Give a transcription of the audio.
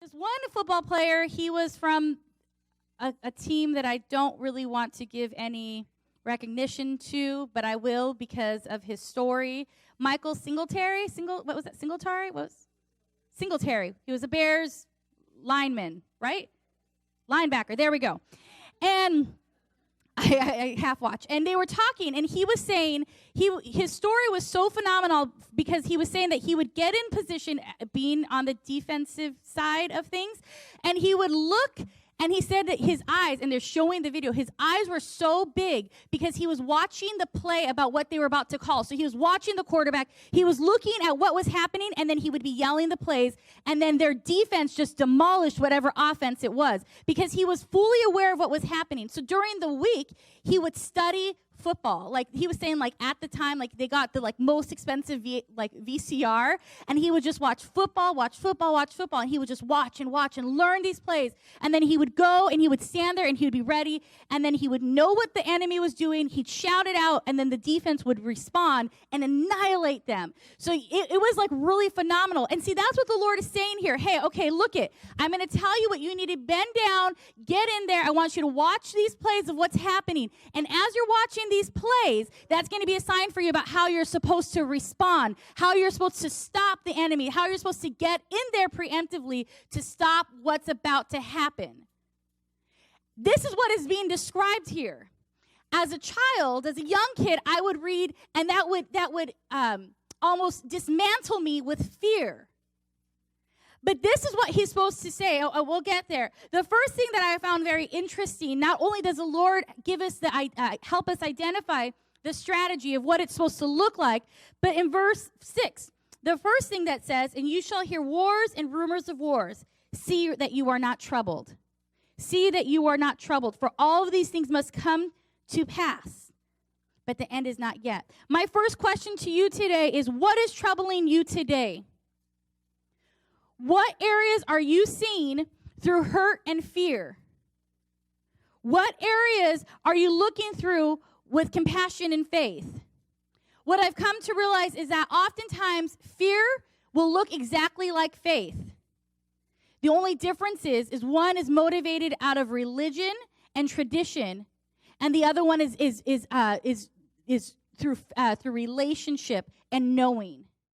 this one football player, he was from a team that I don't really want to give any recognition to, but I will because of his story. Michael Singletary. Singletary. He was a Bears lineman, right? Linebacker. There we go. And I half watch. And they were talking, and he was saying his story was so phenomenal because he was saying that he would get in position being on the defensive side of things, and he would look. And he said that his eyes, and they're showing the video, his eyes were so big because he was watching the play about what they were about to call. So he was watching the quarterback. He was looking at what was happening, and then he would be yelling the plays. And then their defense just demolished whatever offense it was because he was fully aware of what was happening. So during the week, he would study football. Like he was saying, like at the time, like they got the like most expensive VCR, and he would just watch football, and he would just watch and learn these plays. And then he would go and he would stand there and he would be ready, and then he would know what the enemy was doing. He'd shout it out, and then the defense would respond and annihilate them. So it was like really phenomenal. And see, that's what the Lord is saying here. Hey, okay, look it. I'm going to tell you what you need to bend down, get in there. I want you to watch these plays of what's happening. And as you're watching these plays, that's going to be a sign for you about how you're supposed to respond, how you're supposed to stop the enemy, how you're supposed to get in there preemptively to stop what's about to happen. This is what is being described here. As a child, as a young kid, I would read, and that would almost dismantle me with fear. But this is what he's supposed to say. We'll get there. The first thing that I found very interesting, not only does the Lord give us help us identify the strategy of what it's supposed to look like, but in verse 6, the first thing that says, "And you shall hear wars and rumors of wars. See that you are not troubled. See that you are not troubled, for all of these things must come to pass, but the end is not yet." My first question to you today is, what is troubling you today? What areas are you seeing through hurt and fear? What areas are you looking through with compassion and faith? What I've come to realize is that oftentimes fear will look exactly like faith. The only difference is one is motivated out of religion and tradition, and the other one is through relationship and knowing.